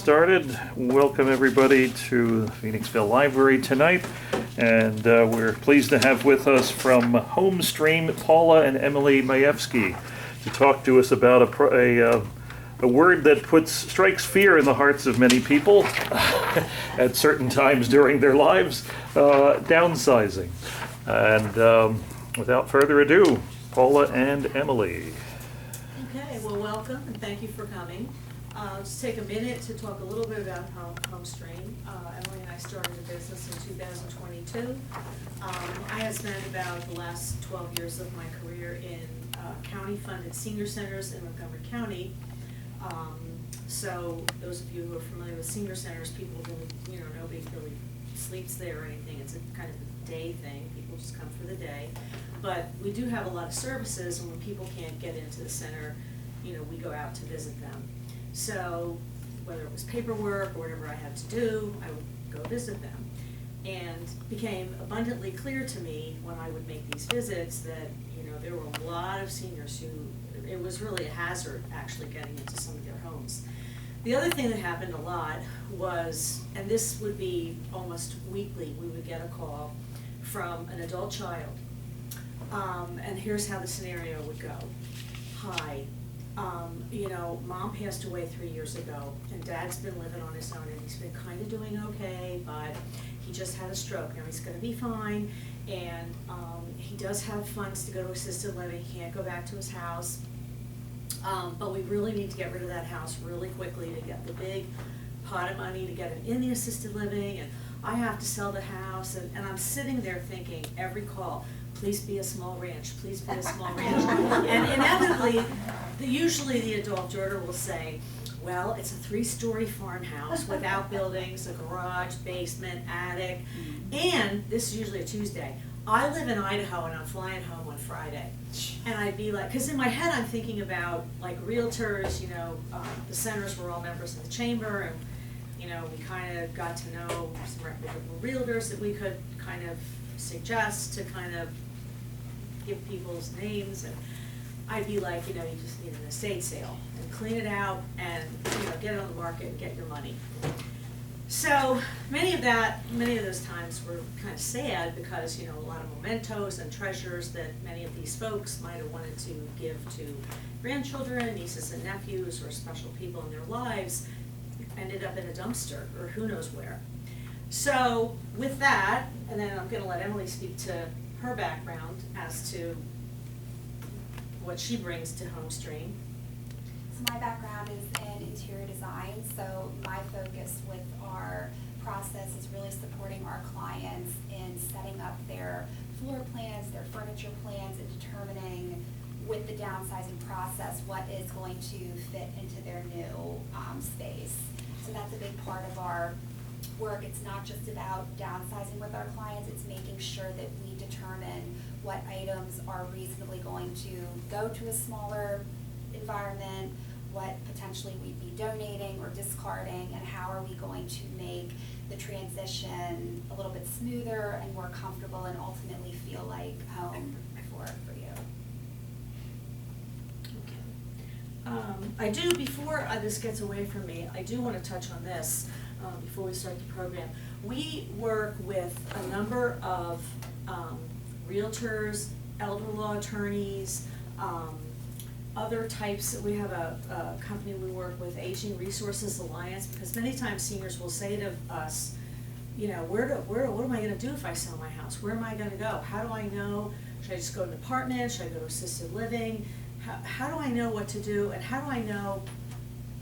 started. Welcome everybody to the Phoenixville Library tonight, and we're pleased to have with us from Homestream Paula and Emily Mayewski to talk to us about a word that strikes fear in the hearts of many people at certain times during their lives, downsizing. And without further ado, Paula and Emily. Okay, well, welcome and thank you for coming. Just take a minute to talk a little bit about Homestream. Emily and I started the business in 2022. I have spent about the last 12 years of my career in county-funded senior centers in Montgomery County. So those of you who are familiar with senior centers, people really, nobody really sleeps there or anything. It's a kind of a day thing. People just come for the day. But we do have a lot of services, and when people can't get into the center, we go out to visit them. So whether it was paperwork or whatever I had to do, I would go visit them. And it became abundantly clear to me when I would make these visits that, there were a lot of seniors who, it was really a hazard actually getting into some of their homes. The other thing that happened a lot was, and this would be almost weekly, we would get a call from an adult child. And here's how the scenario would go. Hi, Mom passed away 3 years ago, and Dad's been living on his own, and he's been kind of doing okay, but he just had a stroke. Now he's going to be fine, and he does have funds to go to assisted living. He can't go back to his house, but we really need to get rid of that house really quickly to get the big pot of money to get him in the assisted living, and I have to sell the house, and I'm sitting there thinking every call, please be a small ranch, please be a small ranch. And inevitably, usually the adult daughter will say, well, it's a 3-story farmhouse without buildings, a garage, basement, attic, and this is usually a Tuesday. I live in Idaho and I'm flying home on Friday. And I'd be like, because in my head I'm thinking about like realtors, the centers were all members of the chamber, and we kind of got to know some reputable realtors that we could kind of suggest to kind of give people's names, and I'd be like, you just need an estate sale and clean it out and get it on the market and get your money. So many of those times were kind of sad because a lot of mementos and treasures that many of these folks might have wanted to give to grandchildren, nieces and nephews, or special people in their lives ended up in a dumpster or who knows where. So with that, and then I'm going to let Emily speak to her background as to what she brings to Homestream. So my background is in interior design, so my focus with our process is really supporting our clients in setting up their floor plans, their furniture plans, and determining with the downsizing process what is going to fit into their new space. So that's a big part of our work. It's not just about downsizing with our clients, it's making sure that we determine what items are reasonably going to go to a smaller environment, what potentially we'd be donating or discarding, and how are we going to make the transition a little bit smoother and more comfortable and ultimately feel like home for you. I do, before this gets away from me, I do want to touch on this before we start the program. We work with a number of realtors, elder law attorneys, other types. We have a company we work with, Aging Resources Alliance, because many times seniors will say to us, what am I going to do if I sell my house? Where am I going to go? How do I know? Should I just go to an apartment? Should I go to assisted living? How do I know what to do, and how do I know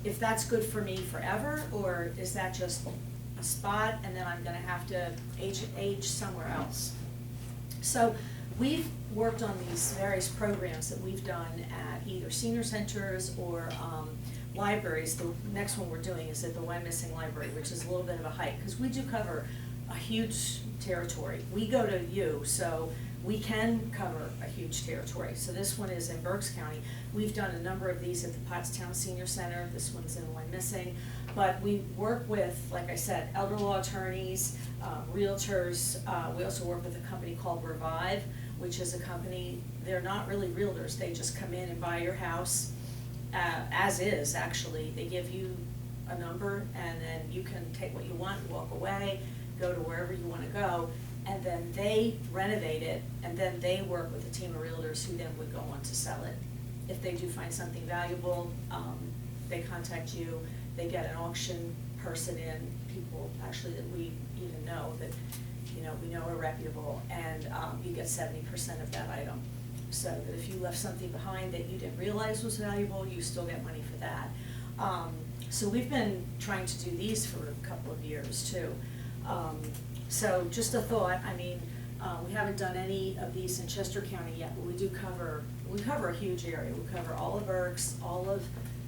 if that's good for me forever, or is that just a spot and then I'm going to have to age somewhere else? So we've worked on these various programs that we've done at either senior centers or libraries. The next one we're doing is at the Mayewski Library, which is a little bit of a hike because we do cover a huge territory. We go to you, so we can cover a huge territory. So this one is in Berks County. We've done a number of these at the Pottstown Senior Center. This one's in Mayewski. But we work with, like I said, elder law attorneys, realtors. We also work with a company called Revive, which is a company, they're not really realtors. They just come in and buy your house as is, actually. They give you a number, and then you can take what you want, walk away, go to wherever you wanna go, and then they renovate it, and then they work with a team of realtors who then would go on to sell it. If they do find something valuable, they contact you, they get an auction person in, people actually that we even know that, we know are reputable, and you get 70% of that item. So that if you left something behind that you didn't realize was valuable, you still get money for that. So we've been trying to do these for a couple of years too. So just a thought, we haven't done any of these in Chester County yet, but we cover a huge area. We cover all of Berks, all of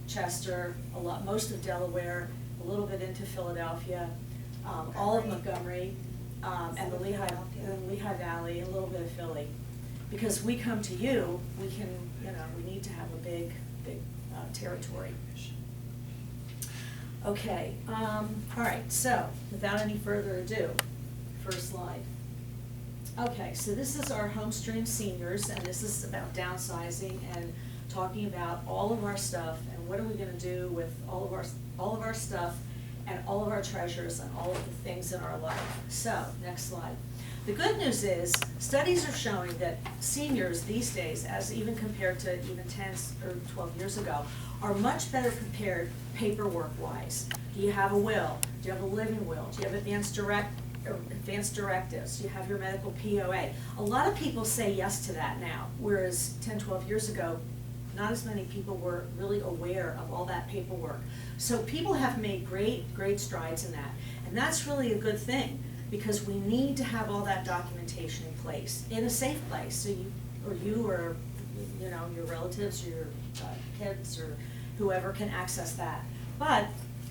Chester, most of Delaware, a little bit into Philadelphia, all of Montgomery, and the Lehigh Valley, a little bit of Philly. Because we come to you, we can, we need to have a big territory. Okay, all right, so without any further ado, first slide. Okay, so this is our Homestream seniors, and this is about downsizing and talking about all of our stuff and what are we gonna do with all of our stuff and all of our treasures and all of the things in our life. So, next slide. The good news is, studies are showing that seniors these days, as even compared to even 10 or 12 years ago, are much better prepared paperwork-wise. Do you have a will? Do you have a living will? Do you have advanced directives? Do you have your medical POA? A lot of people say yes to that now, whereas 10, 12 years ago, not as many people were really aware of all that paperwork. So people have made great strides in that, and that's really a good thing, because we need to have all that documentation in place, in a safe place, so you or your relatives, your kids, or whoever can access that. But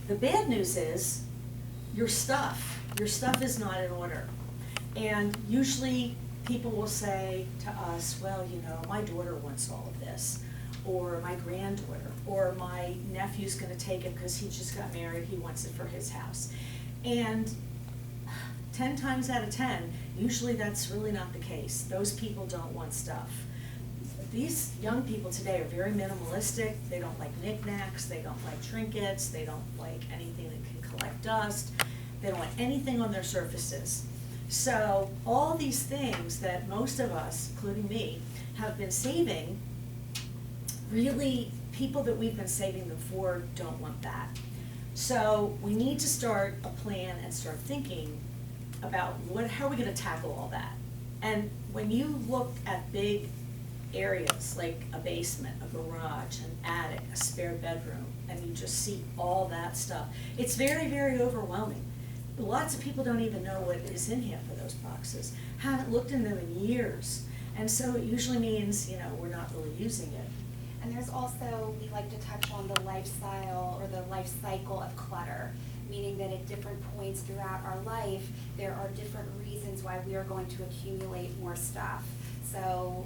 the bad news is, your stuff is not in order. And usually people will say to us, well, my daughter wants all of this, or my granddaughter, or my nephew's gonna take it because he just got married, he wants it for his house. And 10 times out of 10, usually that's really not the case. Those people don't want stuff. These young people today are very minimalistic. They don't like knickknacks, they don't like trinkets, they don't like anything that can collect dust. They don't want anything on their surfaces. So all these things that most of us, including me, have been saving, really people that we've been saving them for don't want that. So we need to start a plan and start thinking about how are we gonna tackle all that? And when you look at big areas like a basement, a garage, an attic, a spare bedroom, and you just see all that stuff, it's very overwhelming. Lots of people don't even know what is in half of those boxes, haven't looked in them in years, and so it usually means, we're not really using it. And there's also, we like to touch on the lifestyle or the life cycle of clutter, meaning that at different points throughout our life, there are different reasons why we are going to accumulate more stuff. So,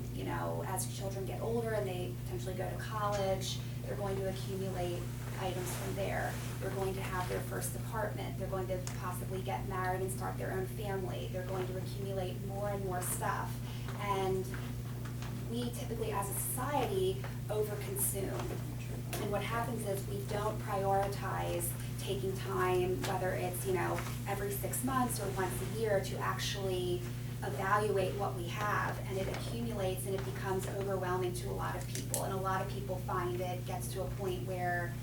as children get older and they potentially go to college, they're going to accumulate items from there. They're going to have their first apartment. They're going to possibly get married and start their own family. They're going to accumulate more and more stuff. And we typically, as a society, overconsume. And what happens is we don't prioritize taking time, whether it's, every 6 months or once a year, to actually evaluate what we have, and it accumulates and it becomes overwhelming to a lot of people. And a lot of people find it gets to a point where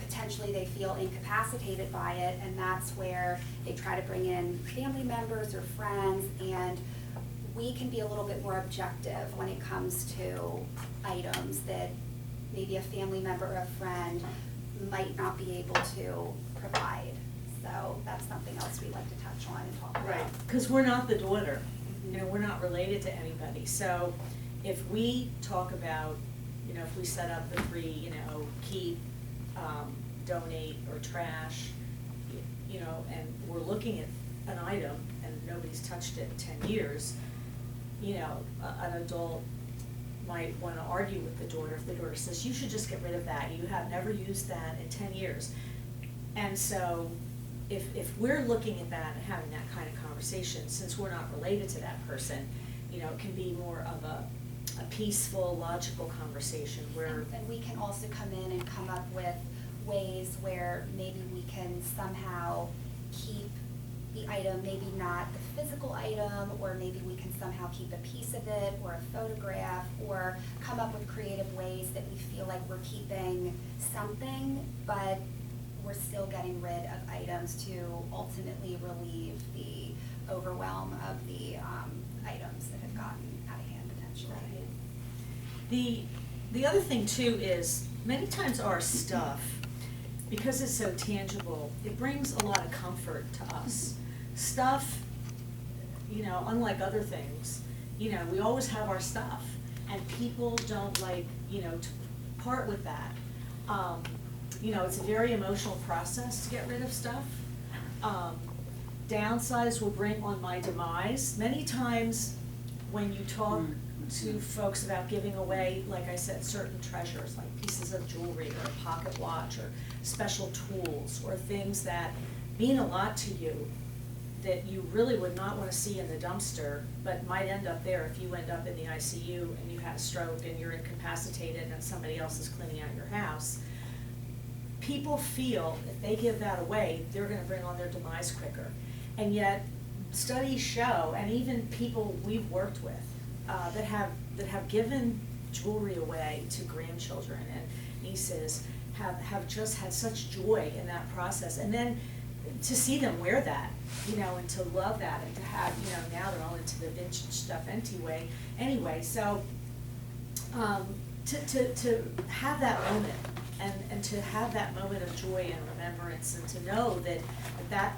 potentially they feel incapacitated by it, and that's where they try to bring in family members or friends, and we can be a little bit more objective when it comes to items that maybe a family member or a friend might not be able to provide. So that's something else we like to touch on and talk about. Right, because we're not the daughter, we're not related to anybody. So if we talk about, if we set up the free, keep, donate, or trash, and we're looking at an item and nobody's touched it in 10 years, an adult might want to argue with the daughter if the daughter says, you should just get rid of that. You have never used that in 10 years. And so if we're looking at that and having that kind of conversation, since we're not related to that person, it can be more of a peaceful, logical conversation where... And we can also come in and come up with ways where maybe we can somehow keep the item, maybe not the physical item, or maybe we can somehow keep a piece of it or a photograph, or come up with creative ways that we feel like we're keeping something, but we're still getting rid of items to ultimately relieve the overwhelm of the items that have gotten out of hand potentially. The other thing too is many times our stuff, because it's so tangible, it brings a lot of comfort to us. Stuff, you know, unlike other things, you know, we always have our stuff, and people don't like, you know, to part with that. You know, it's a very emotional process to get rid of stuff. Downsize will bring on my demise. Many times when you talk to folks about giving away, like I said, certain treasures, like pieces of jewelry or a pocket watch or special tools or things that mean a lot to you that you really would not want to see in the dumpster, but might end up there if you end up in the ICU and you had a stroke and you're incapacitated and somebody else is cleaning out your house. People feel if they give that away, they're going to bring on their demise quicker. And yet, studies show, and even people we've worked with, that have given jewelry away to grandchildren and nieces, have just had such joy in that process. And then to see them wear that, you know, and to love that, and to have, you know, now they're all into the vintage stuff anyway. So to have that moment, and to have that moment of joy and remembrance, and to know that that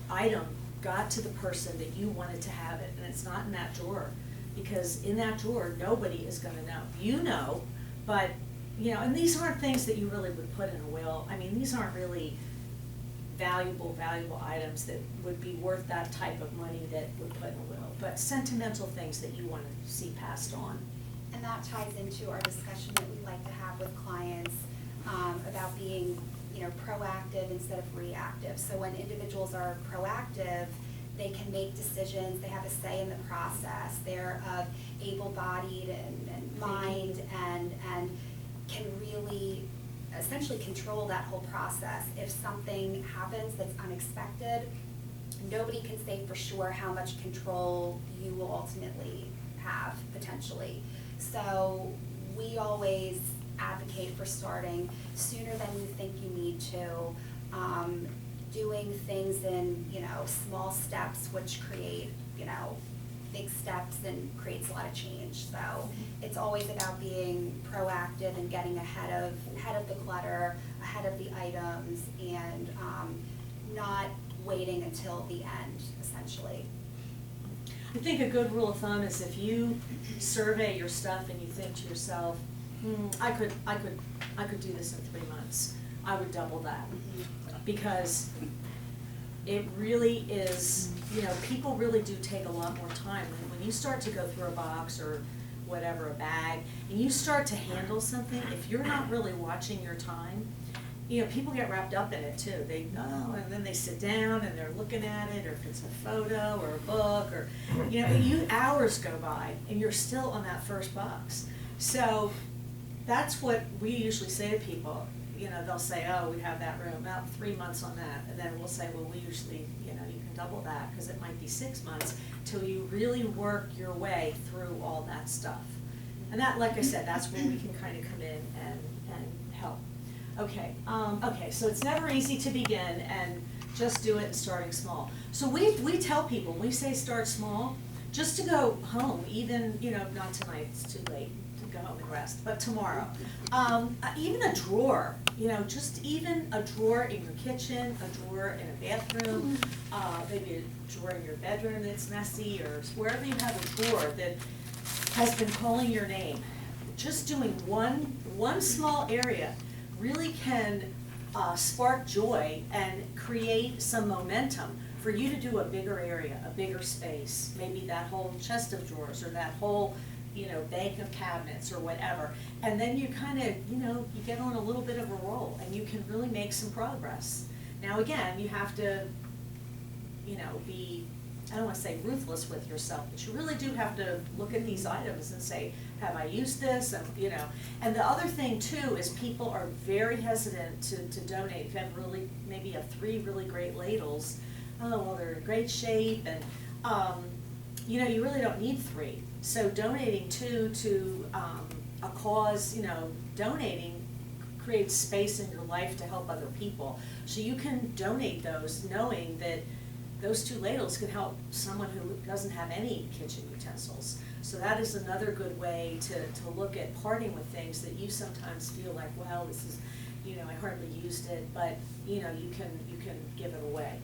item got to the person that you wanted to have it, and it's not in that drawer, because in that drawer nobody is going to know. You know, but you know, and these aren't things that you really would put in a will. I mean, these aren't really valuable items that would be worth that type of money that would put in a will, but sentimental things that you want to see passed on. And that ties into our discussion that we like to have with clients about being, you know, proactive instead of reactive. So when individuals are proactive, they can make decisions, they have a say in the process, they're able-bodied and mind, and can really essentially control that whole process. If something happens that's unexpected, nobody can say for sure how much control you will ultimately have potentially. So we always advocate for starting sooner than you think you need to, doing things in, you know, small steps, which create, you know, big steps and creates a lot of change. So it's always about being proactive and getting ahead of the clutter, ahead of the items, and not waiting until the end, essentially. I think a good rule of thumb is if you survey your stuff and you think to yourself, I could do this in 3 months, I would double that. Because it really is, you know, people really do take a lot more time. When you start to go through a box or whatever, a bag, and you start to handle something, if you're not really watching your time, you know, people get wrapped up in it too. They know, and then they sit down and they're looking at it, or if it's a photo or a book, or, you know, hours go by and you're still on that first box. So that's what we usually say to people. You know, they'll say, oh, we have that room, about 3 months on that. And then we'll say, well, we usually, you know, you can double that, because it might be 6 months till you really work your way through all that stuff. And that, like I said, that's where we can kind of come in and help. Okay, so it's never easy to begin, and just do it and starting small. So we tell people, when we say start small, just to go home, even, you know, not tonight, it's too late to go home and rest, but tomorrow. Even a drawer, you know, just even a drawer in your kitchen, a drawer in a bathroom, maybe a drawer in your bedroom that's messy, or wherever you have a drawer that has been calling your name. Just doing one small area really can spark joy and create some momentum for you to do a bigger area, a bigger space, maybe that whole chest of drawers, or that whole, you know, bank of cabinets, or whatever. And then you kind of, you know, you get on a little bit of a roll, and you can really make some progress. Now again, you have to, you know, be I don't wanna say ruthless with yourself, but you really do have to look at these items and say, have I used this, and, you know. And the other thing too is people are very hesitant to donate. If you have really, maybe you have 3 really great ladles, oh, well, they're in great shape, and, you know, you really don't need 3. So donating 2 to, a cause, you know, donating creates space in your life to help other people. So you can donate those knowing that those 2 ladles can help someone who doesn't have any kitchen utensils. So that is another good way to look at parting with things that you sometimes feel like, well, this is, you know, I hardly used it, but, you know, you can give it away.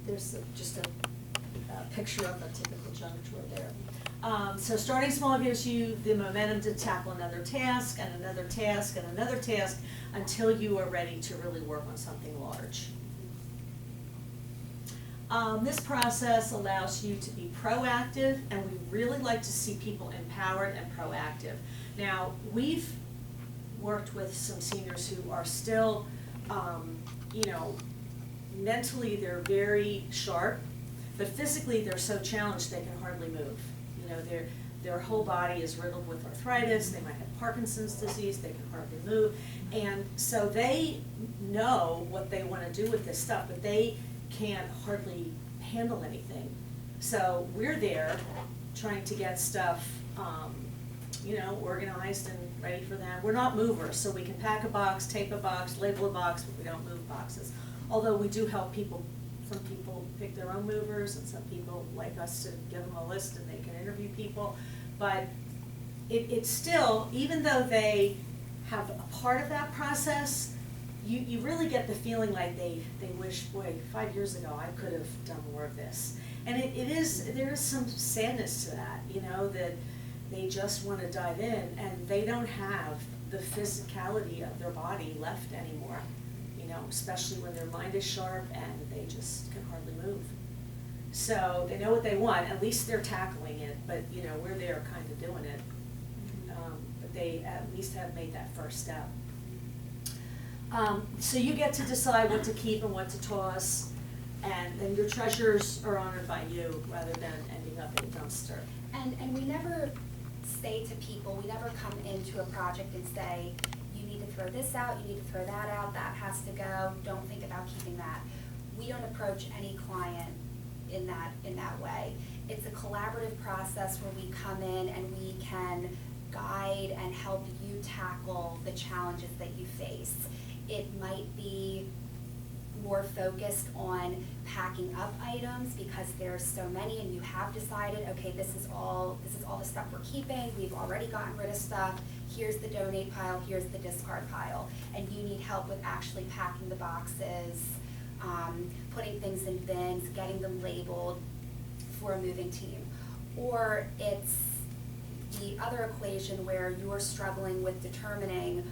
There's just a picture of a typical junk drawer there. So starting small gives you the momentum to tackle another task and another task and another task until you are ready to really work on something large. This process allows you to be proactive, and we really like to see people empowered and proactive. Now, we've worked with some seniors who are still, you know, mentally they're very sharp, but physically they're so challenged they can hardly move. You know, their whole body is riddled with arthritis, they might have Parkinson's disease, they can hardly move. And so they know what they want to do with this stuff, but they can't hardly handle anything. So we're there trying to get stuff, you know, organized and ready for them. We're not movers, so we can pack a box, tape a box, label a box, but we don't move boxes. Although we do help people, some people pick their own movers, and some people like us to give them a list and they can interview people. But it's still, even though they have a part of that process, you really get the feeling like they wish, boy, 5 years ago I could have done more of this. And there is some sadness to that, you know, that they just want to dive in and they don't have the physicality of their body left anymore, you know, especially when their mind is sharp and they just can hardly move. So they know what they want, at least they're tackling it, but, you know, we're there kind of doing it. But they at least have made that first step. So you get to decide what to keep and what to toss, and then your treasures are honored by you rather than ending up in a dumpster. And we never say to people, we never come into a project and say, you need to throw this out, you need to throw that out, that has to go, don't think about keeping that. We don't approach any client in that way. It's a collaborative process where we come in and we can guide and help you tackle the challenges that you face. It might be more focused on packing up items because there's so many and you have decided, okay, this is all the stuff we're keeping, we've already gotten rid of stuff, here's the donate pile, here's the discard pile, and you need help with actually packing the boxes, putting things in bins, getting them labeled for a moving team. Or it's the other equation where you're struggling with determining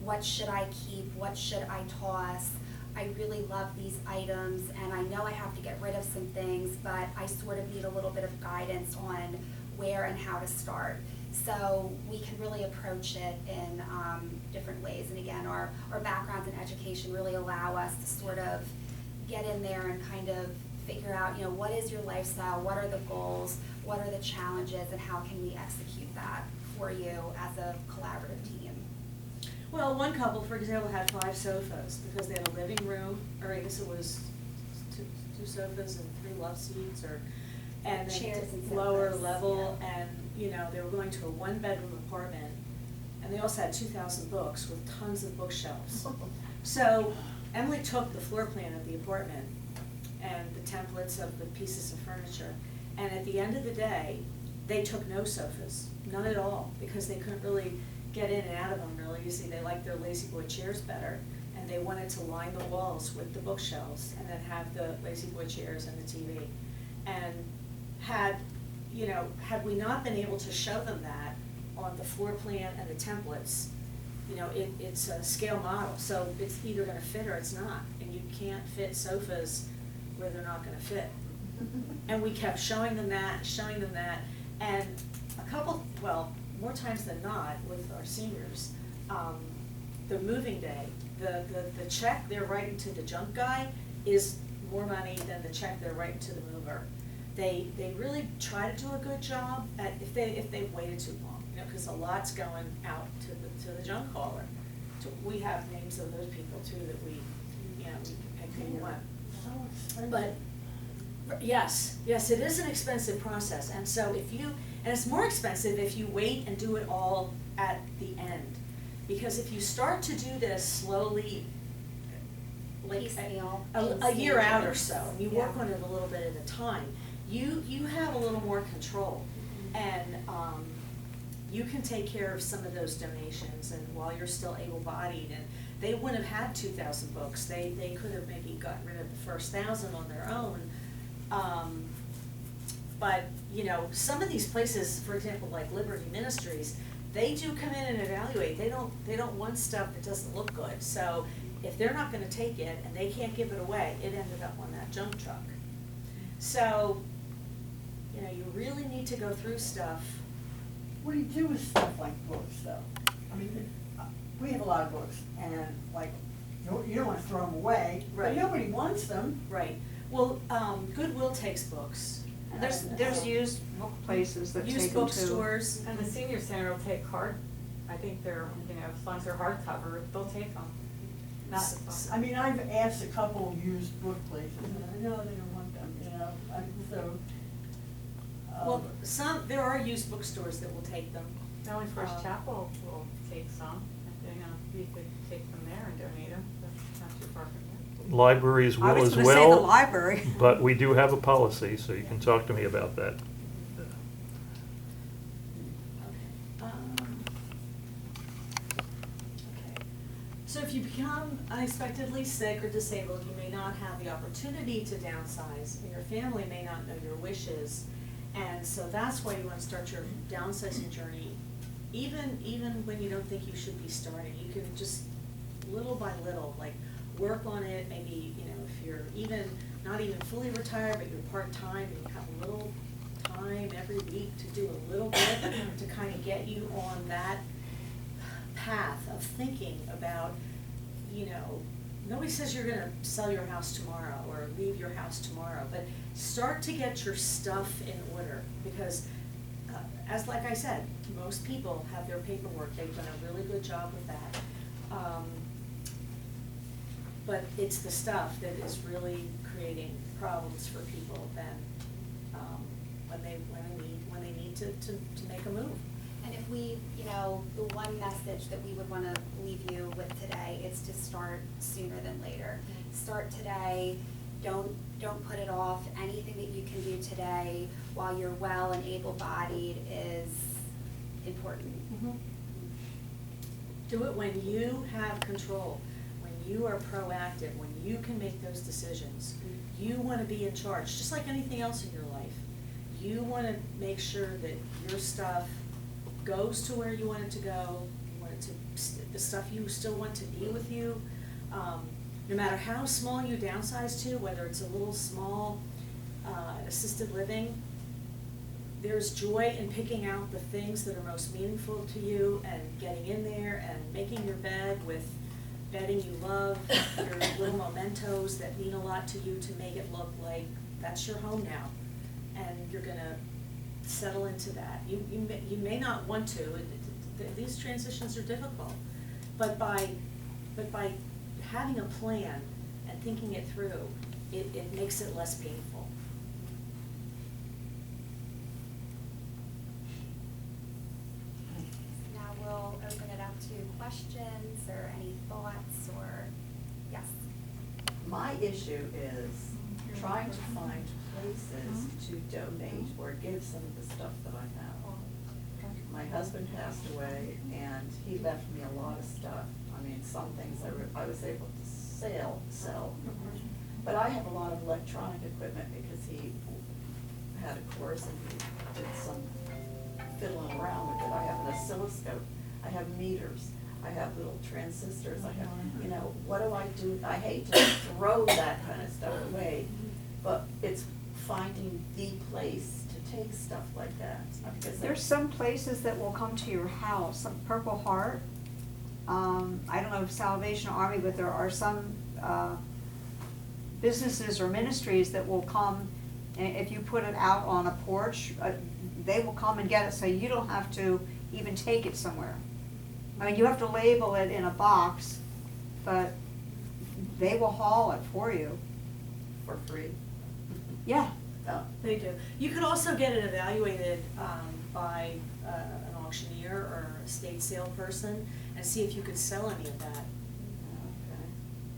what should I keep, what should I toss. I really love these items and I know I have to get rid of some things, but I sort of need a little bit of guidance on where and how to start. So we can really approach it in different ways. And again, our backgrounds in education really allow us to sort of get in there and kind of figure out, you know, what is your lifestyle, what are the goals, what are the challenges, and how can we execute that for you as a collaborative team. Well, one couple, for example, had 5 sofas because they had a living room, or I guess it was two sofas and 3 love seats, and chairs and lower sofas, level, yeah. and you know they were going to a 1-bedroom apartment, and they also had 2,000 books with tons of bookshelves. So Emily took the floor plan of the apartment and the templates of the pieces of furniture, and at the end of the day, they took no sofas, none at all, because they couldn't really get in and out of them really easy. They liked their lazy boy chairs better, and they wanted to line the walls with the bookshelves and then have the lazy boy chairs and the TV. And had we not been able to show them that on the floor plan and the templates, you know, it's a scale model, so it's either gonna fit or it's not, and you can't fit sofas where they're not gonna fit. And we kept showing them that, and a couple, well, more times than not with our seniors, the moving day, the check they're writing to the junk guy is more money than the check they're writing to the mover. They really try to do a good job at, if they've waited too long, you know, because a lot's going out to the junk hauler. We have names of those people too that we, you know, we can pick who you want. But, yes, it is an expensive process, and so and it's more expensive if you wait and do it all at the end. Because if you start to do this slowly, like Piecemeal, a year out or so, stages. and you work on it a little bit at a time, you have a little more control. And you can take care of some of those donations, and while you're still able-bodied, and they wouldn't have had 2,000 books, they could have maybe gotten rid of the first 1,000 on their own. But, you know, some of these places, for example, like Liberty Ministries, they do come in and evaluate. They don't want stuff that doesn't look good. So if they're not gonna take it and they can't give it away, it ended up on that junk truck. So, you know, you really need to go through stuff. What do you do with stuff like books, though? I mean, we have a lot of books, and like, you don't want to throw them away, but Right. nobody wants them. Right. Well, Goodwill takes books. There's used book places that take them Used too. bookstores. And the senior center will take I think they're, you know, as long as they're hardcover, they'll take them. I mean, I've asked a couple used book places, and I know they don't want them, you know, so. Well, there are used bookstores that will take them. Valley First Chapel will take some, if you know, you could take them there and donate them, that's not too far from here. Libraries I will was as gonna say the well, library. but we do have a policy, so you can talk to me about that. Okay. So if you become unexpectedly sick or disabled, you may not have the opportunity to downsize, and your family may not know your wishes. And so that's why you want to start your downsizing journey, even when you don't think you should be starting. You can just little by little, like, work on it. Maybe, you know, if you're not even fully retired, but you're part-time, and you have a little time every week to do a little bit to kind of get you on that path of thinking about, you know, nobody says you're gonna sell your house tomorrow or leave your house tomorrow, but start to get your stuff in order, because like I said, most people have their paperwork. They've done a really good job with that. But it's the stuff that is really creating problems for people then, when they need to make a move. And if we, you know, the one message that we would want to leave you with today is to start sooner than later. Start today. Don't put it off. Anything that you can do today while you're well and able-bodied is important. Do it when you have control, when you are proactive, when you can make those decisions. You want to be in charge, just like anything else in your life. You want to make sure that your stuff goes to where you want it to go. You want it to, the stuff you still want to be with you. No matter how small you downsize to, whether it's a little small assisted living, there's joy in picking out the things that are most meaningful to you and getting in there and making your bed with bedding you love, your little mementos that mean a lot to you to make it look like that's your home now. And you're gonna settle into that. You may not want to. These transitions are difficult, but by having a plan and thinking it through, it makes it less painful. Now we'll open it up to questions or any thoughts or, yes. My issue is trying to find places to donate or give some of the stuff that I have. My husband passed away and he left me a lot of stuff. I mean, some things I was able to sell. But I have a lot of electronic equipment because he had a course and he did some fiddling around with it. I have an oscilloscope, I have meters, I have little transistors, I have, you know, what do I do? I hate to throw that kind of stuff away, but it's finding the place to take stuff like that. Because There's some places that will come to your house, some Purple Heart. I don't know if Salvation Army, but there are some businesses or ministries that will come, and if you put it out on a porch, they will come and get it, so you don't have to even take it somewhere. I mean, you have to label it in a box, but they will haul it for you. For free. Yeah. Oh. They do. You could also get it evaluated by an auctioneer or a estate sale person and see if you could sell any of that. Okay.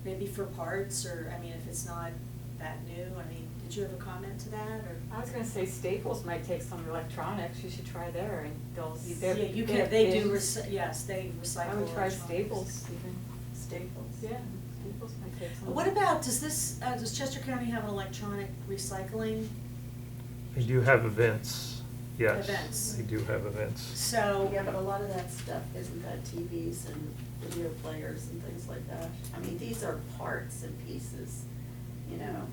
Maybe for parts, or, I mean, if it's not that new, I mean, did you have a comment to that, or? I was gonna say Staples might take some electronics, you should try there, and they'll. Yeah, you can, they do, yes, they recycle. I would try electronics. Staples even. Staples. Yeah, Staples might take some. What about, does Chester County have an electronic recycling? They do have events, yes. Events. They do have events. So. Yeah, but a lot of that stuff isn't that TVs and video players and things like that. I mean, these are parts and pieces, you know,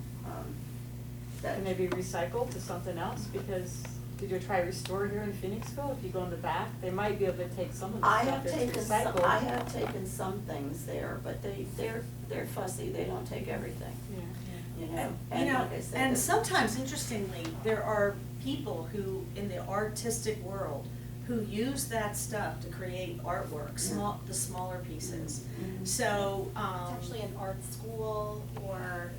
that. Can they be recycled to something else? Because did you try Restore here in Phoenixville? If you go in the back, they might be able to take some of the I stuff have that's taken recycled. I have taken some things there, but they're fussy, they don't take everything, Yeah. you know? And, you know, like I said, and the- sometimes, interestingly, there are people who, in the artistic world, who use that stuff to create artwork, the smaller pieces. Mhm. So, Potentially an art school or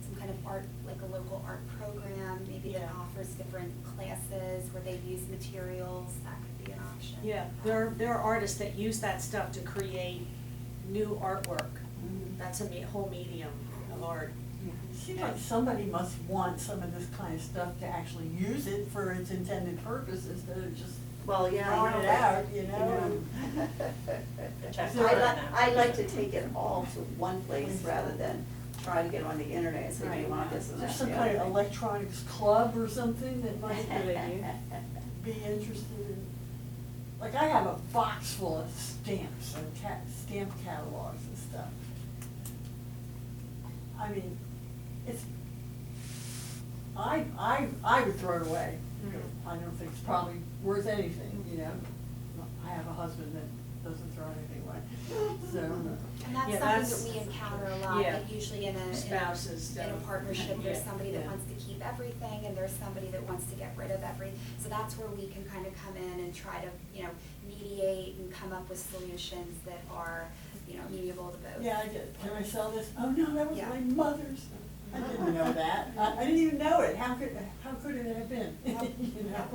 some kind of art, like a local art program, maybe that Yeah. offers different classes where they use materials, that could be an option. yeah, there are artists that use that stuff to create new artwork. Mhm. That's a whole medium of art. Seems like somebody must want some of this kind of stuff to actually use it for its intended purpose instead of just Well, yeah, throwing I it know, out, but, you know? I like to take it all to one place rather than try to get on the internet and say, do you Right. want this and Is that. there some and the kind other of thing? electronics club or something that might Good idea. be interested in? Like, I have a box full of stamps and stamp catalogs and stuff. I mean, it's, I would throw it away. Mhm. I don't think it's probably worth anything, you know? I have a husband that doesn't throw anything away, so. And that's Yeah, something that's- that we encounter a lot, yeah. like usually in Spouses a don't. partnership, there's Yeah, somebody that yeah. wants to keep everything and there's somebody that wants to get rid of so that's where we can kind of come in and try to, mediate and come up with solutions that are, amenable to both. Yeah, I get, can I sell this? Oh, no, that was Yeah. my mother's. I didn't know that. I didn't even know it. How could it have been? You know?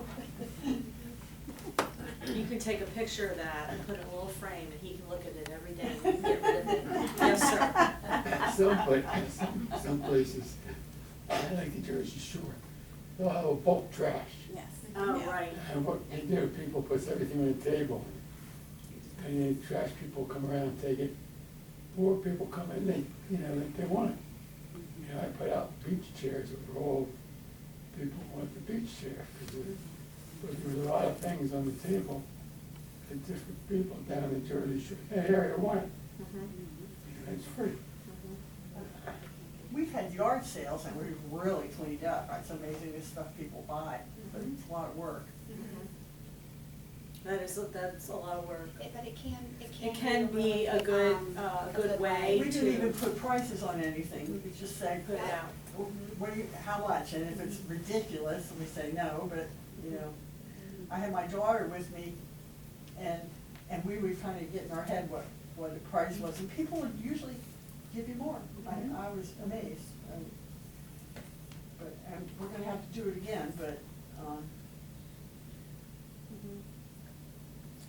You can take a picture of that and put it in a little frame, and he can look at it every day and you can get rid of it. Yes, sir. Some places, I like the Jersey Shore, they'll have a bulk trash. Yes. Oh, right. And what they do, people puts everything on the table, and the trash people come around and take it. Poor people come in, they want it. I put out beach chairs, that were all, people want the beach chair, because there was a lot of things on the table, and different people down in Jersey Shore, hey, here, you want it, Mhm. it's free. We've had yard sales and we've really cleaned up. It's amazing the stuff people buy, but it's a lot of work. That's a lot of work. But it can It can be a good, good way We to. didn't even put prices on anything. We just say, Put it out. what do you, how much? And if it's ridiculous, we say no, but, I had my daughter with me and we were kind of getting our head what the price was. And people would usually give you more. I was amazed. And we're gonna have to do it again, but,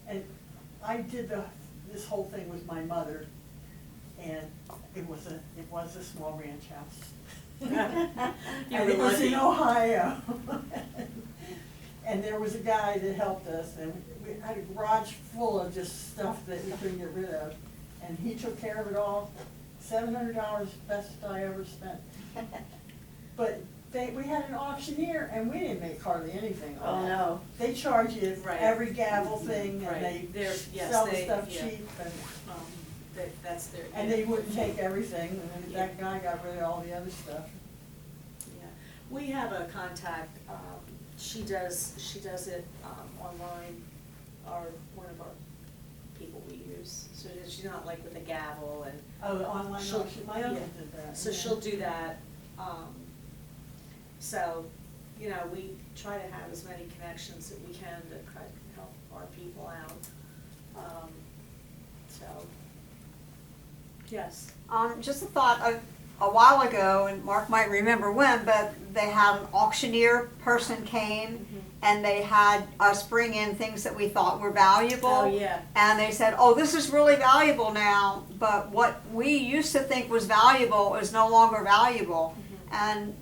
and I did this whole thing with my mother, and it was a small ranch house. You And were it was in lucky. Ohio. And there was a guy that helped us, and we had a garage full of just stuff that we couldn't get rid of. And he took care of it all, $700, best I ever spent. But we had an auctioneer, and we didn't make hardly anything Oh, on that. no. They charge you Right. every gavel thing, and Right. they Yes, sell the they- stuff yeah. cheap, That's their. and they wouldn't take everything, and then that guy got rid of all the other stuff. Yeah, we have a contact, she does it, online, one of our people we use, so that she's not like with a gavel and. Oh, the online She'll- auction, my uncle yeah. did that. So yeah. she'll do that, so, you know, we try to have as many connections that we can to try to help our people out. So, yes. Just a thought, a while ago, and Mark might remember when, but they had an auctioneer person came and they had us bring in things that we thought were valuable. Oh, yeah. And they said, oh, this is really valuable now, but what we used to think was valuable is no longer valuable. And,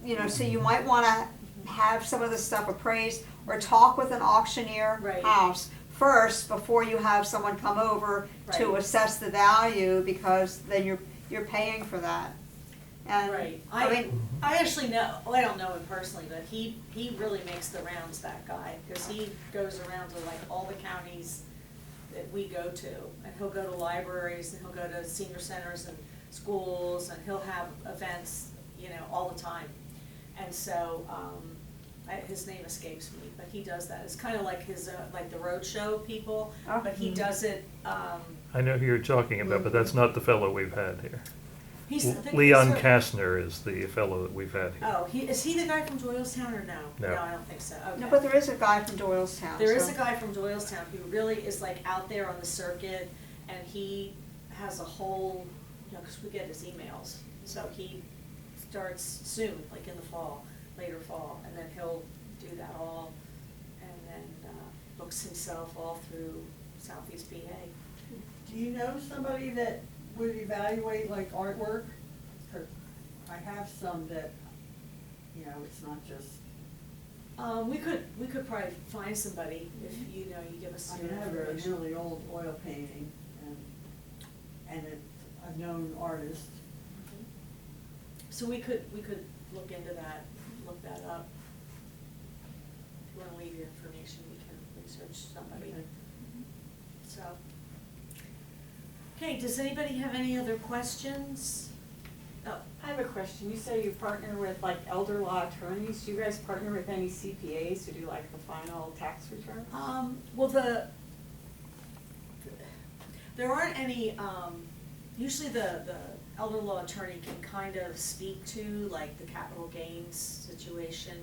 you know, so you might wanna have some of this stuff appraised or talk with an auctioneer Right. house first before you have someone come over to Right. assess the value, because then you're paying for that. And, Right. I mean, I actually know, well, I don't know him personally, but he really makes the rounds, that guy, because he goes around to like all the counties that we go to, and he'll go to libraries, and he'll go to senior centers and schools, and he'll have events, you know, all the time. And so, his name escapes me, but he does that. It's kind of like his, like the roadshow people, Oh. but he does it, I know who you're talking about, but that's not the fellow we've had here. I think Leon he's- Kastner is the fellow that we've had here. Oh, is he the guy from Doylestown or no? No. I don't think so, okay. no, but there is a guy from Doylestown. There is so- a guy from Doylestown who really is like out there on the circuit, and he has a whole, you know, 'cause we get his emails, so he starts soon, like in the fall, later fall, and then he'll do that all, and then, books himself all through Southeast PA. Do you know somebody that would evaluate like artwork? 'Cause I have some that, you know, it's not just, We could probably find somebody if, you know, you give us I your mean, I have a information. really old oil painting and it's, I've known artists. So we could look into that, look that up. If you wanna leave your information, we can research somebody. Okay. So. Okay, does anybody have any other questions? Oh, I have a question. You say you partner with like elder law attorneys. Do you guys partner with any CPAs to do like the final tax return? well, there aren't any, usually the elder law attorney can kind of speak to like the capital gains situation.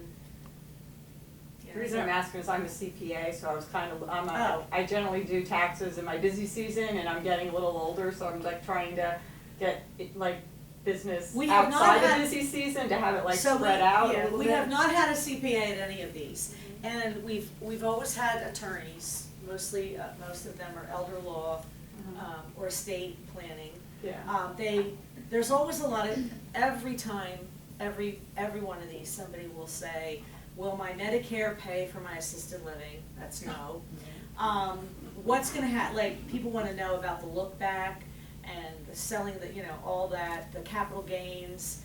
You The know, reason I'm asking is I'm a CPA, so I was kind of, Oh. I generally do taxes in my busy season, and I'm getting a little older, so I'm like trying to get like business We have not outside had- the busy season to have it like So spread out a yeah, little we bit. have not had a CPA at any of these, and we've always had attorneys, mostly, most of them are elder law, or estate planning. Yeah. There's always a lot of, every time, every one of these, somebody will say, will my Medicare pay for my assisted living? That's no. What's gonna like, people wanna know about the look back and the selling, the, you know, all that, the capital gains.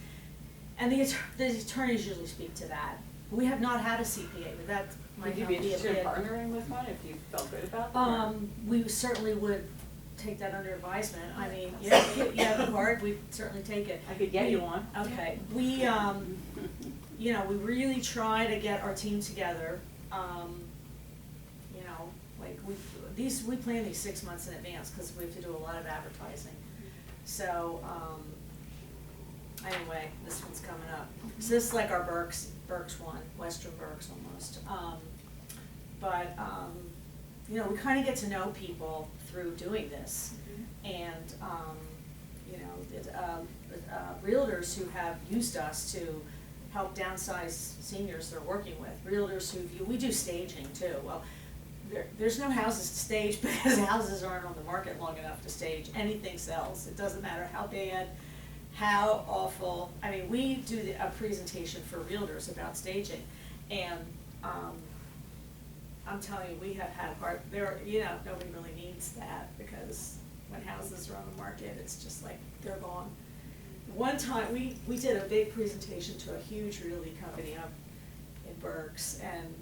And the attorneys usually speak to that. We have not had a CPA, but that might Would you not be be a interested in bid. partnering with one if you felt good about them? We certainly would take that under advisement. I mean, you have the card, we'd certainly take it. I could get you one. Okay, we, you know, we really try to get our team together, you know, like we plan these 6 months in advance, cause we have to do a lot of advertising. So, anyway, this one's coming up. So this is like our Berks one, Western Berks almost. But, you know, we kinda get to know people through doing this. And, you know, realtors who have used us to help downsize seniors they're working with, realtors we do staging too. Well, there's no houses to stage because houses aren't on the market long enough to stage. Anything sells. It doesn't matter how bad, how awful. I mean, we do a presentation for realtors about staging, and I'm telling you, we have had you know, nobody really needs that, because when houses are on the market, it's just like, they're gone. One time, we did a big presentation to a huge realty company up in Berks, and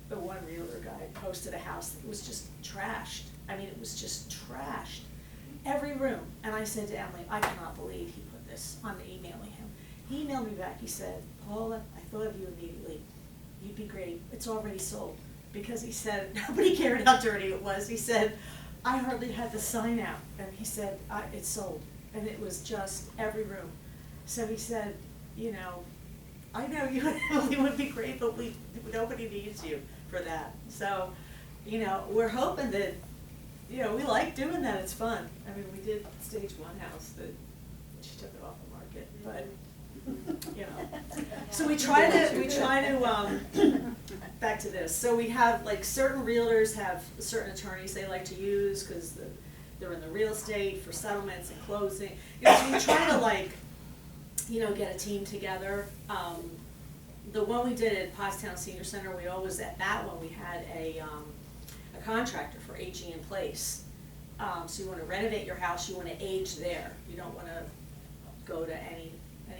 the one realtor guy posted a house that was just trashed. I mean, it was just trashed. Every room. And I said to Emily, I cannot believe he put this. I'm emailing him. He emailed me back, he said, Paula, I thought of you immediately. You'd be great. It's already sold. Because he said, nobody cared how dirty it was. He said, I hardly had the sign out, and he said, it's sold, and it was just every room. So he said, you know, I know you and Emily would be great, but nobody needs you for that. So, you know, we're hoping that, you know, we like doing that, it's fun. I mean, we did stage one house that, she took it off the market, but, you know. So we try to, back to this, so we have, like, certain realtors have certain attorneys they like to use, cause they're in the real estate for settlements and closing. You know, so we try to, like, you know, get a team together. The one we did at Pottstown Senior Center, we always, at that one, we had a contractor for aging in place. So you wanna renovate your house, you wanna age there. You don't wanna go to any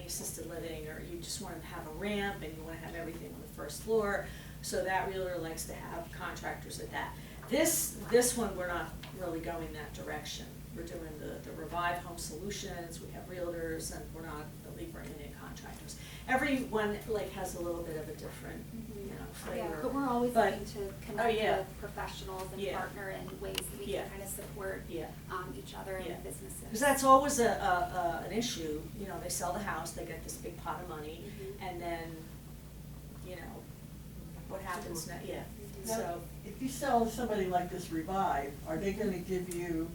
assisted living, or you just wanna have a ramp and you wanna have everything on the first floor. So that realtor likes to have contractors at that. This one, we're not really going that direction. We're doing the Revive Home Solutions, we have realtors, and we're not really bringing in contractors. Everyone, like, has a little bit of a different, you know, flavor. Yeah, but we're always looking to connect with professionals and partner in ways that we can kind of support each other and businesses. Because that's always an issue, you know, they sell the house, they get this big pot of money, and then, you know, what happens now, Now, so. if you sell to somebody like this Revive, are they gonna give you,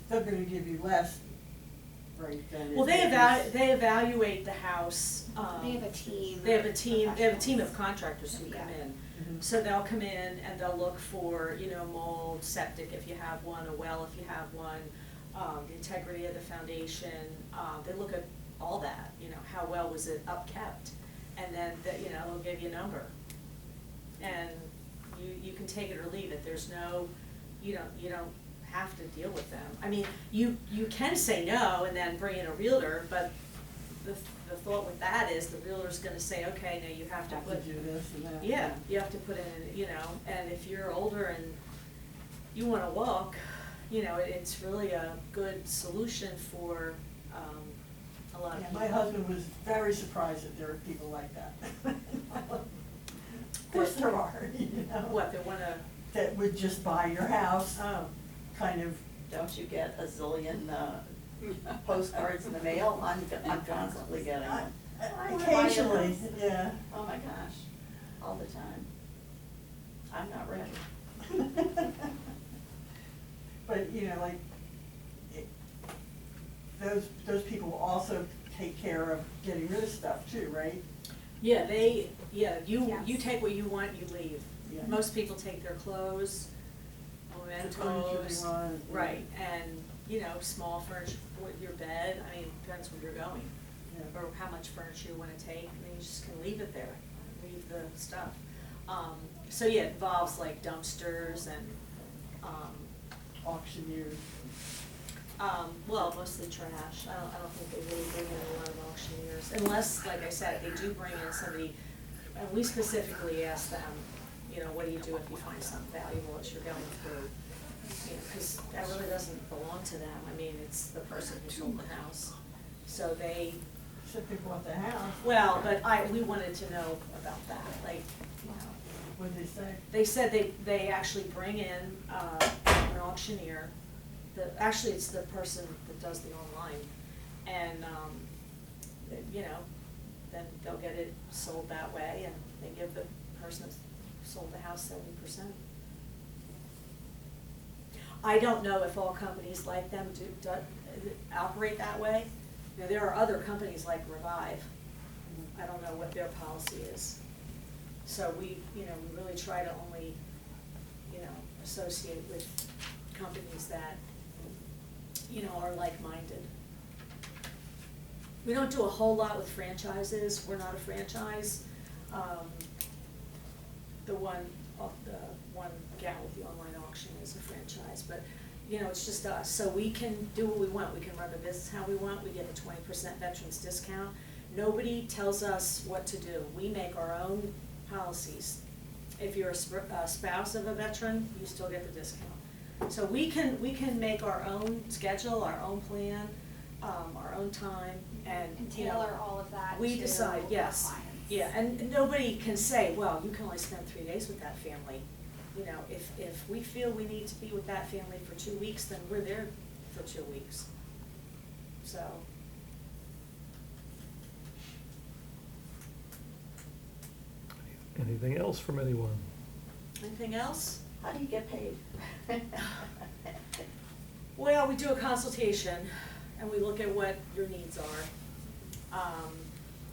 they're gonna give you less, right, than? Well, they evaluate the house. They have a team. They have a team of contractors who come in. Mm-hmm. So they'll come in and they'll look for, you know, mold, septic if you have one, a well if you have one, the integrity of the foundation. They look at all that, you know, how well was it upkept? And then, you know, they'll give you a number. And you can take it or leave it. There's no, you don't have to deal with them. I mean, you can say no and then bring in a realtor, but the thought with that is the realtor's gonna say, okay, now you have to put. do this and that. Yeah, you have to put in, you know, and if you're older and you wanna walk, you know, it's really a good solution for, a lot of Yeah, people. my husband was very surprised that there are people like that. Of course there are, you know. What, they wanna, That would just buy your house, oh, kind of. Don't you get a zillion postcards in the mail? I'm constantly getting them. I wanna buy your Occasionally, house. yeah. Oh my gosh, all the time. I'm not ready. But, you know, like, those people also take care of getting rid of stuff too, right? yeah, you Yes. take what you want, you leave. Yeah. Most people take their clothes, Furniture mementos, they want, yeah. right, and, you know, small furniture, your bed, I mean, depends where you're going. Yeah. Or how much furniture you wanna take, and then you just can leave it there, leave the stuff. So yeah, it involves like dumpsters and, Auctioneers. well, mostly trash. I don't think they really bring in a lot of auctioneers, unless, like I said, they do bring in somebody, and we specifically ask them, you know, what do you do if you find something valuable as you're going through? You know, cause that really doesn't belong to them, I mean, it's the person who sold the house. So they, Except they bought the house. well, but we wanted to know about that, like, you know. What'd they say? They said they actually bring in, an auctioneer, actually it's the person that does the online, and, you know, then they'll get it sold that way, and they give the person who sold the house 70%. I don't know if all companies like them do operate that way. You know, there are other companies like Revive, I don't know what their policy is. So we really try to only, you know, associate with companies that, you know, are like-minded. We don't do a whole lot with franchises, we're not a franchise. The one gal with the online auction is a franchise, but, you know, it's just us. So we can do what we want, we can run the business how we want, we get a 20% veterans discount. Nobody tells us what to do, we make our own policies. If you're a spouse of a veteran, you still get the discount. So we can make our own schedule, our own plan, our own time, and, you know, tailor all of that we to decide, our yes. clients. Yeah, and nobody can say, well, you can only spend 3 days with that family. You know, if we feel we need to be with that family for 2 weeks, then we're there for 2 weeks. So. Anything else from anyone? Anything else? How do you get paid? Well, we do a consultation, and we look at what your needs are.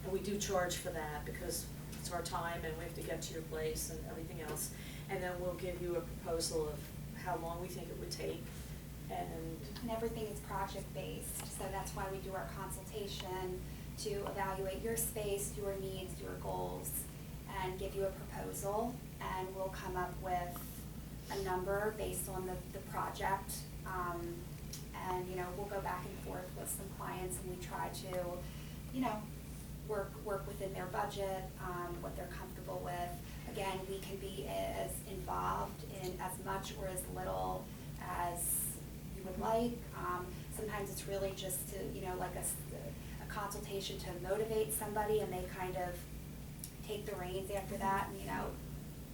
And we do charge for that, because it's our time, and we have to get to your place and everything else. And then we'll give you a proposal of how long we think it would take, and. And everything is project-based, so that's why we do our consultation, to evaluate your space, your needs, your goals, and give you a proposal, and we'll come up with a number based on the project. And, you know, we'll go back and forth with some clients, and we try to, you know, work within their budget, what they're comfortable with. Again, we can be as involved in as much or as little as you would like. Sometimes it's really just to, you know, like a consultation to motivate somebody, and they kind of take the reins after that and, you know,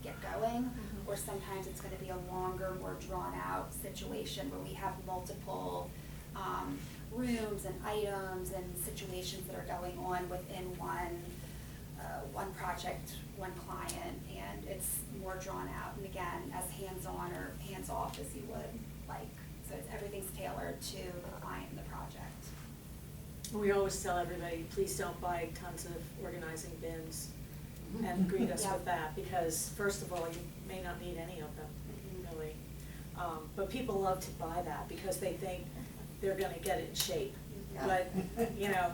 get going. Or sometimes it's gonna be a longer, more drawn-out situation where we have multiple rooms and items and situations that are going on within one project, one client, and it's more drawn out, and again, as hands-on or hands-off as you would like. So everything's tailored to the client and the project. We always tell everybody, please don't buy tons of organizing bins and greet us Yeah. with that, because first of all, you may not need any of them, really. But people love to buy that because they think they're gonna get it in shape. But, you know,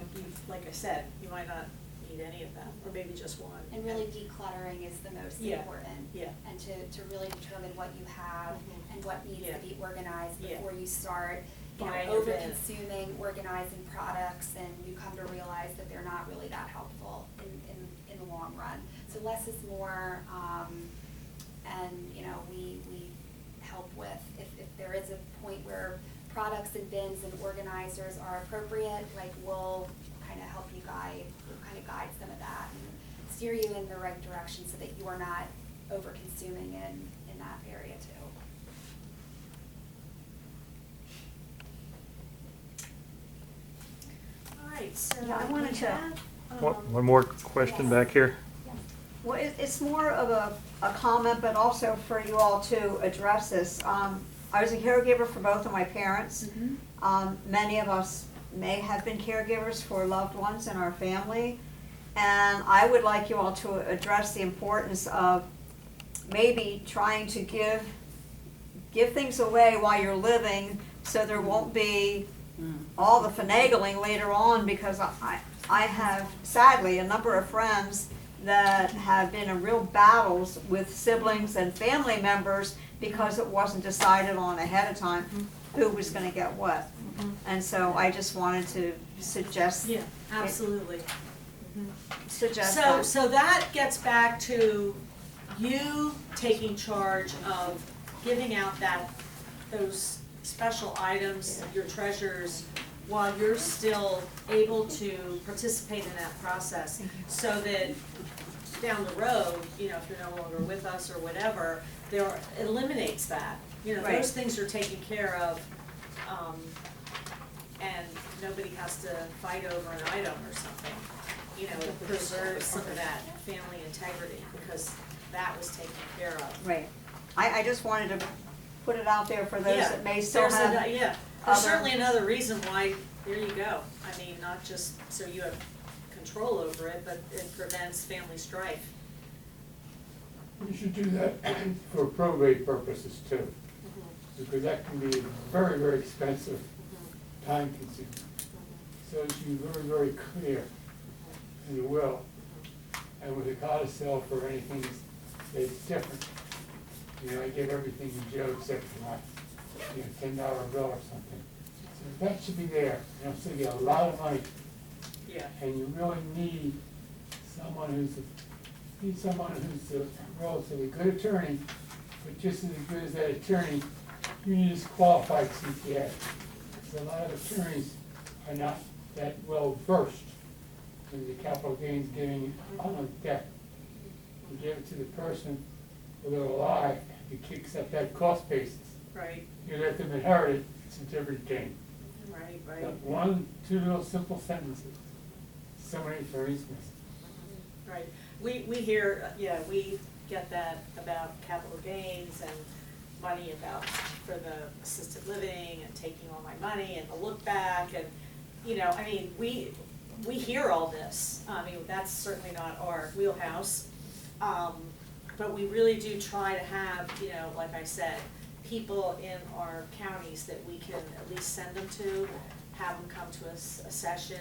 like I said, you might not need any of them, or maybe just one. And really decluttering is the most Yeah. important. Yeah. And to really determine what you have and what needs Yeah. to be organized Yeah. before you start, you know, Buying your bin. over-consuming, organizing products, and you come to realize that they're not really that helpful in the long run. So less is more, and, you know, we help with, if there is a point where products and bins and organizers are appropriate, like, we'll kind of help you guide some of that and steer you in the right direction so that you are not over-consuming in that area too. All right, so. Yeah, I wanted we to- have, One more question back here. Well, it's more of a comment, but also for you all to address this. I was a caregiver for both of my parents. Many of us may have been caregivers for loved ones in our family. And I would like you all to address the importance of maybe trying to give things away while you're living, so there won't be all the finagling later on, because I have, sadly, a number of friends that have been in real battles with siblings and family members because it wasn't decided on ahead of time who was gonna get what. And so I just wanted to suggest. Yeah, absolutely. Suggest So, that. so that gets back to you taking charge of giving out those special items, your treasures, while you're still able to participate in that process, so that down the road, you know, if you're no longer with us or whatever, it eliminates that. You know, Right. those things are taken care of, and nobody has to fight over an item or something. You know, it preserves some of that family integrity, because that was taken care of. Right. I just wanted to put it out there for those Yeah, that may still there's have. there's other- certainly another reason why, there you go. I mean, not just so you have control over it, but it prevents family strife. You should do that for probate purposes too, because that can be very, very expensive, time consuming. So it should be very, very clear in the will. And with a codicil for anything that's different. You know, I give everything to Joe except for my, you know, $10 bill or something. So that should be there, you know, so you get a lot of money. Yeah. And you really need someone who's a relatively good attorney, but just as good as that attorney, you need a qualified CPA. So a lot of attorneys are not that well versed in the capital gains giving on a debt. You give it to the person whether they're alive, you accept that cost basis. Right, You let them inherit it, it's a different game. right, But right, one, two little simple sentences, so many attorneys miss. right. We hear, yeah, we get that about capital gains and money about, for the assisted living and taking all my money and the look back and, you know, I mean, we hear all this. I mean, that's certainly not our wheelhouse. But we really do try to have, you know, like I said, people in our counties that we can at least send them to, have them come to a session,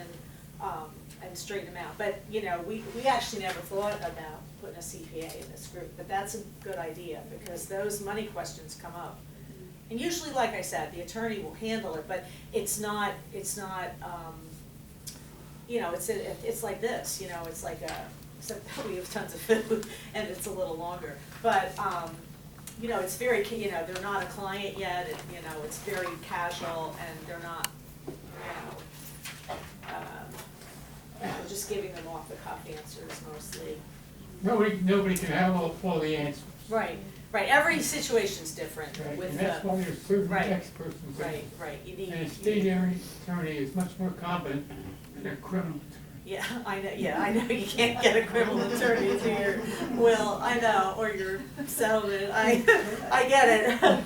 and straighten them out. But, you know, we actually never thought about putting a CPA in this group, but that's a good idea, because those money questions come up. And usually, like I said, the attorney will handle it, but it's not, you know, it's like this, you know, it's like except that we have tons of food and it's a little longer. But, you know, it's very, you know, they're not a client yet, and, you know, it's very casual and they're not, you know, just giving them off the cuff answers mostly. Nobody can have all the answers. Right, right, every situation's different Right, with and the. that's why you're serving right, experts. Right, right, you need. And a state attorney is much more competent than a criminal attorney. Yeah, I know, you can't get a criminal attorney to your will, I know, or your settlement, I get it.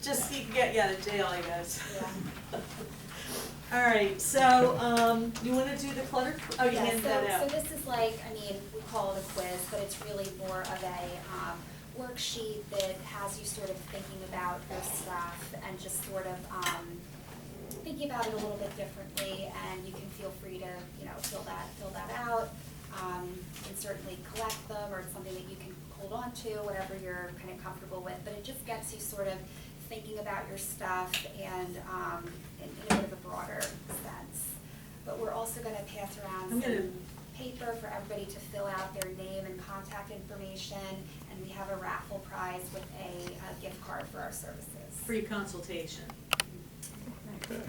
Just, you can get you out of jail, I guess. Yeah. All right, so, you wanna do the clutter, oh, you Yeah, handed that out. So this is like, I mean, we call it a quiz, but it's really more of a worksheet that has you sort of thinking about your stuff and just sort of thinking about it a little bit differently, and you can feel free to, you know, fill that out. You can certainly collect them, or it's something that you can hold on to, whatever you're kind of comfortable with, but it just gets you sort of thinking about your stuff and in a bit of a broader sense. But we're also gonna pass around I'm gonna- some paper for everybody to fill out their name and contact information, and we have a raffle prize with a gift card for our services. Free consultation. Okay.